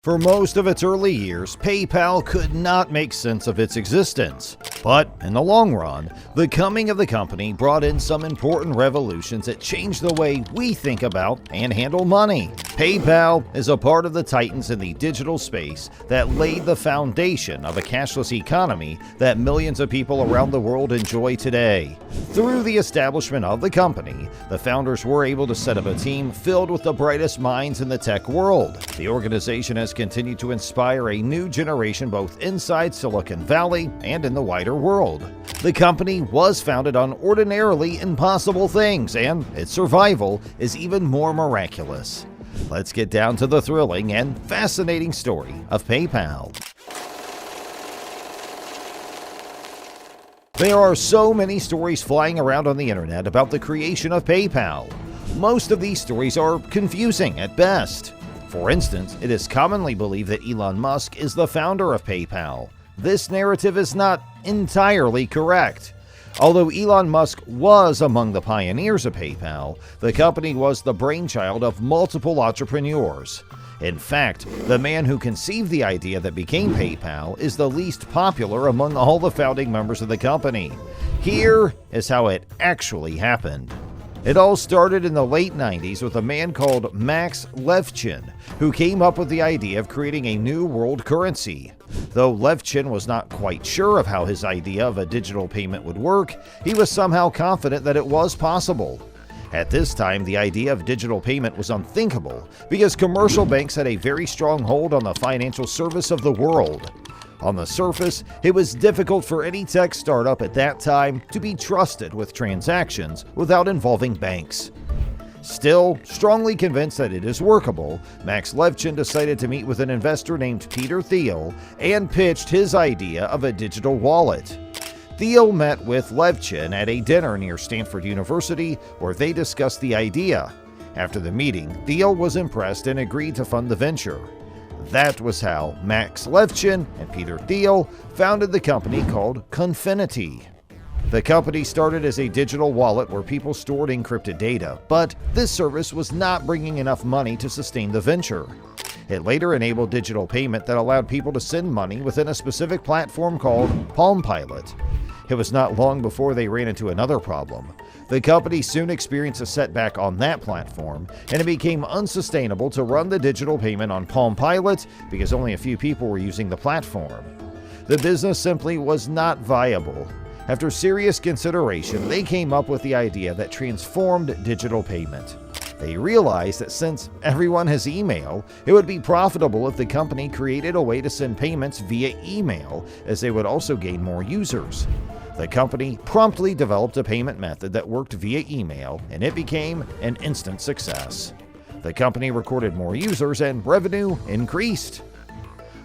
For most of its early years, PayPal could not make sense of its existence. But in the long run, the coming of the company brought in some important revolutions that changed the way we think about and handle money. PayPal is a part of the titans in the digital space that laid the foundation of a cashless economy that millions of people around the world enjoy today. Through the establishment of the company, the founders were able to set up a team filled with the brightest minds in the tech world. The organization has continued to inspire a new generation both inside Silicon Valley and in the wider world. The company was founded on ordinarily impossible things, and its survival is even more miraculous. Let's get down to the thrilling and fascinating story of PayPal. There are so many stories flying around on the internet about the creation of PayPal. Most of these stories are confusing at best. For instance, it is commonly believed that Elon Musk is the founder of PayPal. This narrative is not entirely correct. Although Elon Musk was among the pioneers of PayPal, the company was the brainchild of multiple entrepreneurs. In fact, the man who conceived the idea that became PayPal is the least popular among all the founding members of the company. Here is how it actually happened. It all started in the late 90s with a man called Max Levchin, who came up with the idea of creating a new world currency. Though Levchin was not quite sure of how his idea of a digital payment would work, he was somehow confident that it was possible. At this time, the idea of digital payment was unthinkable because commercial banks had a very strong hold on the financial service of the world. On the surface, it was difficult for any tech startup at that time to be trusted with transactions without involving banks. Still, strongly convinced that it is workable, Max Levchin decided to meet with an investor named Peter Thiel and pitched his idea of a digital wallet. Thiel met with Levchin at a dinner near Stanford University where they discussed the idea. After the meeting, Thiel was impressed and agreed to fund the venture. That was how Max Levchin and Peter Thiel founded the company called Confinity. The company started as a digital wallet where people stored encrypted data, but this service was not bringing enough money to sustain the venture. It later enabled digital payment that allowed people to send money within a specific platform called Palm Pilot. It was not long before they ran into another problem. The company soon experienced a setback on that platform, and it became unsustainable to run the digital payment on Palm Pilot because only a few people were using the platform. The business simply was not viable. After serious consideration, they came up with the idea that transformed digital payment. They realized that since everyone has email, it would be profitable if the company created a way to send payments via email, as they would also gain more users. The company promptly developed a payment method that worked via email, and it became an instant success. The company recorded more users and revenue increased.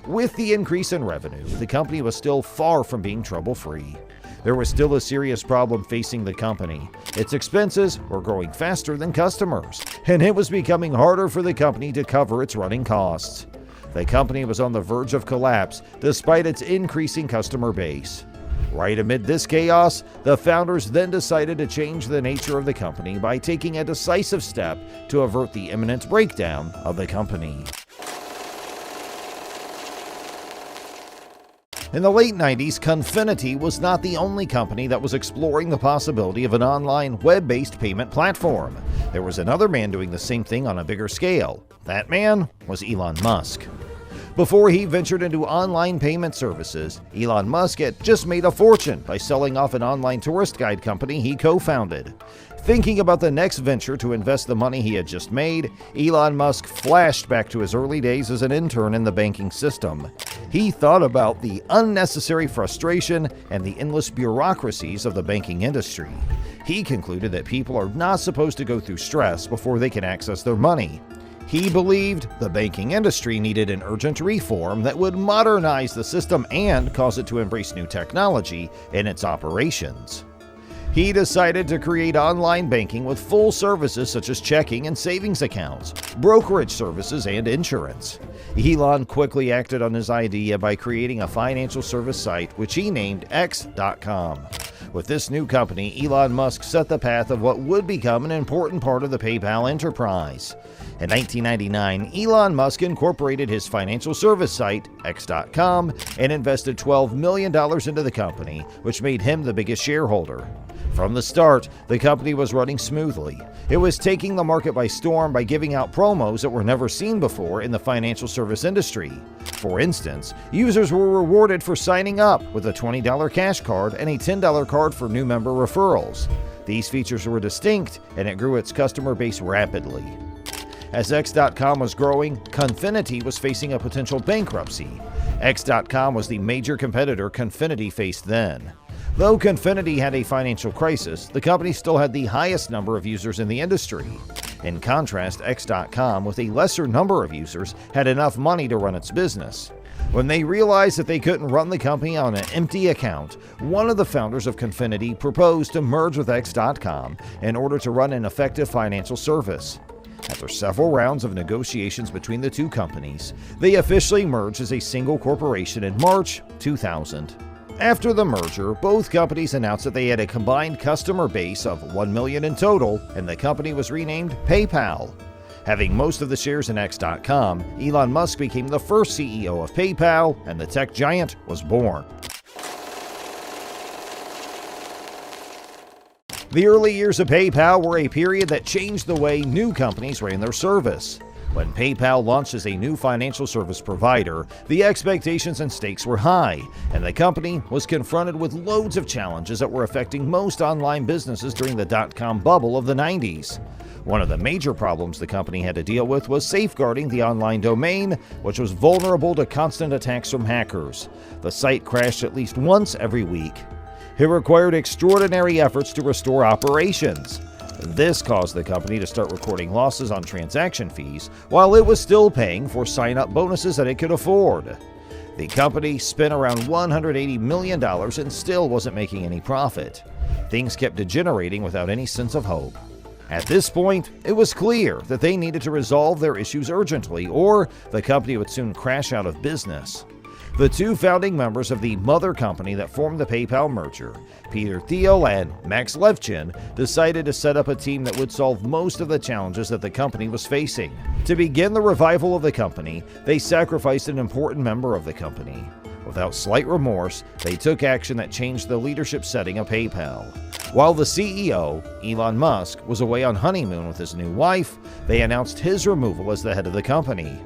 With the increase in revenue, the company was still far from being trouble-free. There was still a serious problem facing the company. Its expenses were growing faster than customers, and it was becoming harder for the company to cover its running costs. The company was on the verge of collapse despite its increasing customer base. Right amid this chaos, the founders then decided to change the nature of the company by taking a decisive step to avert the imminent breakdown of the company. In the late 90s, Confinity was not the only company that was exploring the possibility of an online web-based payment platform. There was another man doing the same thing on a bigger scale. That man was Elon Musk. Before he ventured into online payment services, Elon Musk had just made a fortune by selling off an online tourist guide company he co-founded. Thinking about the next venture to invest the money he had just made, Elon Musk flashed back to his early days as an intern in the banking system. He thought about the unnecessary frustration and the endless bureaucracies of the banking industry. He concluded that people are not supposed to go through stress before they can access their money. He believed the banking industry needed an urgent reform that would modernize the system and cause it to embrace new technology in its operations. He decided to create online banking with full services such as checking and savings accounts, brokerage services, and insurance. Elon quickly acted on his idea by creating a financial service site which he named X.com. With this new company, Elon Musk set the path of what would become an important part of the PayPal enterprise. In 1999, Elon Musk incorporated his financial service site, X.com, and invested $12 million into the company, which made him the biggest shareholder. From the start, the company was running smoothly. It was taking the market by storm by giving out promos that were never seen before in the financial service industry. For instance, users were rewarded for signing up with a $20 cash card and a $10 card for new member referrals. These features were distinct, and it grew its customer base rapidly. As X.com was growing, Confinity was facing a potential bankruptcy. X.com was the major competitor Confinity faced then. Though Confinity had a financial crisis, the company still had the highest number of users in the industry. In contrast, X.com, with a lesser number of users, had enough money to run its business. When they realized that they couldn't run the company on an empty account, one of the founders of Confinity proposed to merge with X.com in order to run an effective financial service. After several rounds of negotiations between the two companies, they officially merged as a single corporation in March 2000. After the merger, both companies announced that they had a combined customer base of 1 million in total, and the company was renamed PayPal. Having most of the shares in X.com, Elon Musk became the first CEO of PayPal, and the tech giant was born. The early years of PayPal were a period that changed the way new companies ran their service. When PayPal launched as a new financial service provider, the expectations and stakes were high, and the company was confronted with loads of challenges that were affecting most online businesses during the dot-com bubble of the 90s. One of the major problems the company had to deal with was safeguarding the online domain, which was vulnerable to constant attacks from hackers. The site crashed at least once every week. It required extraordinary efforts to restore operations. This caused the company to start recording losses on transaction fees while it was still paying for sign-up bonuses that it could afford. The company spent around $180 million and still wasn't making any profit. Things kept degenerating without any sense of hope. At this point, it was clear that they needed to resolve their issues urgently, or the company would soon crash out of business. The two founding members of the mother company that formed the PayPal merger, Peter Thiel and Max Levchin, decided to set up a team that would solve most of the challenges that the company was facing. To begin the revival of the company, they sacrificed an important member of the company. Without slight remorse, they took action that changed the leadership setting of PayPal. While the CEO, Elon Musk, was away on honeymoon with his new wife, they announced his removal as the head of the company.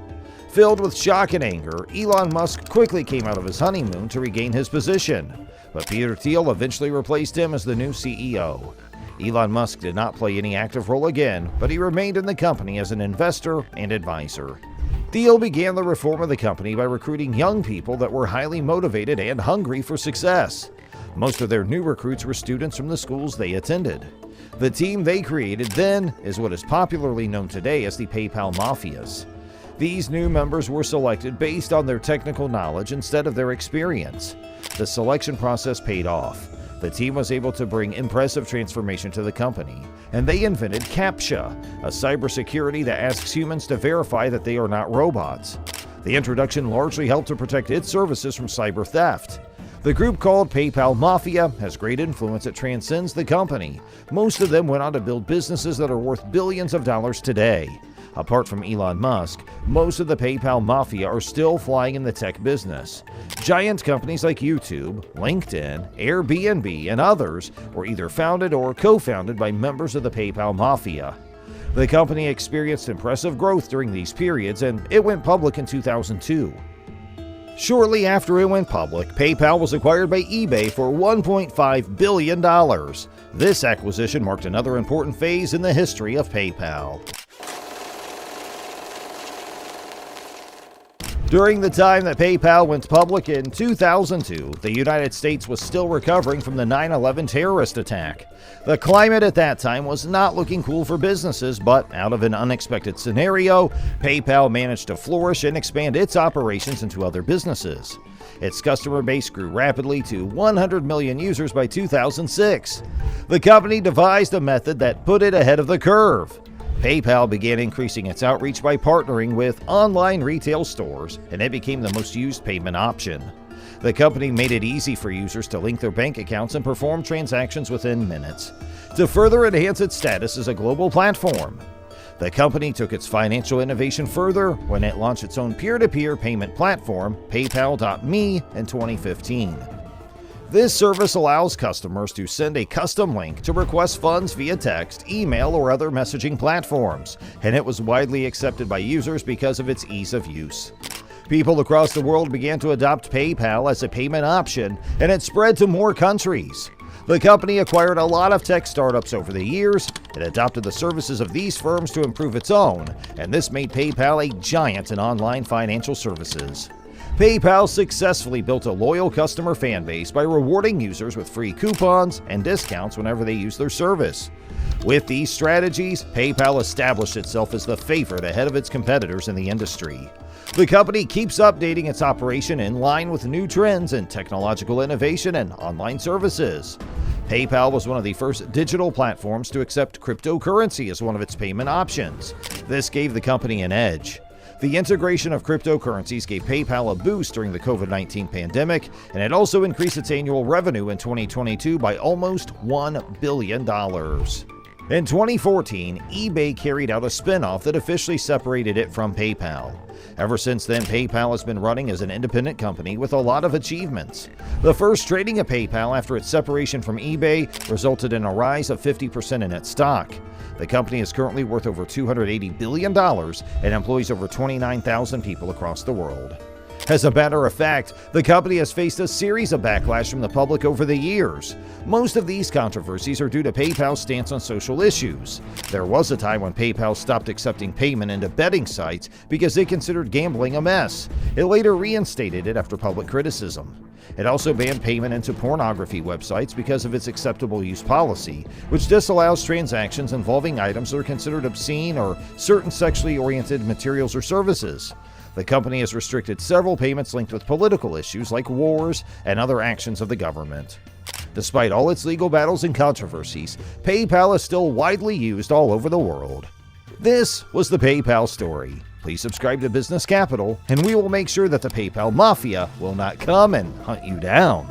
Filled with shock and anger, Elon Musk quickly came out of his honeymoon to regain his position, but Peter Thiel eventually replaced him as the new CEO. Elon Musk did not play any active role again, but he remained in the company as an investor and advisor. Thiel began the reform of the company by recruiting young people that were highly motivated and hungry for success. Most of their new recruits were students from the schools they attended. The team they created then is what is popularly known today as the PayPal Mafias. These new members were selected based on their technical knowledge instead of their experience. The selection process paid off. The team was able to bring impressive transformation to the company, and they invented CAPTCHA, a cybersecurity that asks humans to verify that they are not robots. The introduction largely helped to protect its services from cyber theft. The group called PayPal Mafia has great influence that transcends the company. Most of them went on to build businesses that are worth billions of dollars today. Apart from Elon Musk, most of the PayPal Mafia are still flying in the tech business. Giant companies like YouTube, LinkedIn, Airbnb, and others were either founded or co-founded by members of the PayPal Mafia. The company experienced impressive growth during these periods, and it went public in 2002. Shortly after it went public, PayPal was acquired by eBay for $1.5 billion. This acquisition marked another important phase in the history of PayPal. During the time that PayPal went public in 2002, the United States was still recovering from the 9/11 terrorist attack. The climate at that time was not looking cool for businesses, but out of an unexpected scenario, PayPal managed to flourish and expand its operations into other businesses. Its customer base grew rapidly to 100 million users by 2006. The company devised a method that put it ahead of the curve. PayPal began increasing its outreach by partnering with online retail stores, and it became the most used payment option. The company made it easy for users to link their bank accounts and perform transactions within minutes, to further enhance its status as a global platform. The company took its financial innovation further when it launched its own peer-to-peer payment platform, PayPal.me, in 2015. This service allows customers to send a custom link to request funds via text, email, or other messaging platforms, and it was widely accepted by users because of its ease of use. People across the world began to adopt PayPal as a payment option, and it spread to more countries. The company acquired a lot of tech startups over the years. It adopted the services of these firms to improve its own, and this made PayPal a giant in online financial services. PayPal successfully built a loyal customer fan base by rewarding users with free coupons and discounts whenever they use their service. With these strategies, PayPal established itself as the favorite ahead of its competitors in the industry. The company keeps updating its operation in line with new trends in technological innovation and online services. PayPal was one of the first digital platforms to accept cryptocurrency as one of its payment options. This gave the company an edge. The integration of cryptocurrencies gave PayPal a boost during the COVID-19 pandemic, and it also increased its annual revenue in 2022 by almost $1 billion. In 2014, eBay carried out a spin-off that officially separated it from PayPal. Ever since then, PayPal has been running as an independent company with a lot of achievements. The first trading of PayPal after its separation from eBay resulted in a rise of 50% in its stock. The company is currently worth over $280 billion and employs over 29,000 people across the world. As a matter of fact, the company has faced a series of backlash from the public over the years. Most of these controversies are due to PayPal's stance on social issues. There was a time when PayPal stopped accepting payment into betting sites because they considered gambling a mess. It later reinstated it after public criticism. It also banned payment into pornography websites because of its acceptable use policy, which disallows transactions involving items that are considered obscene or certain sexually oriented materials or services. The company has restricted several payments linked with political issues like wars and other actions of the government. Despite all its legal battles and controversies, PayPal is still widely used all over the world. This was the PayPal story. Please subscribe to Business Capital, and we will make sure that the PayPal Mafia will not come and hunt you down.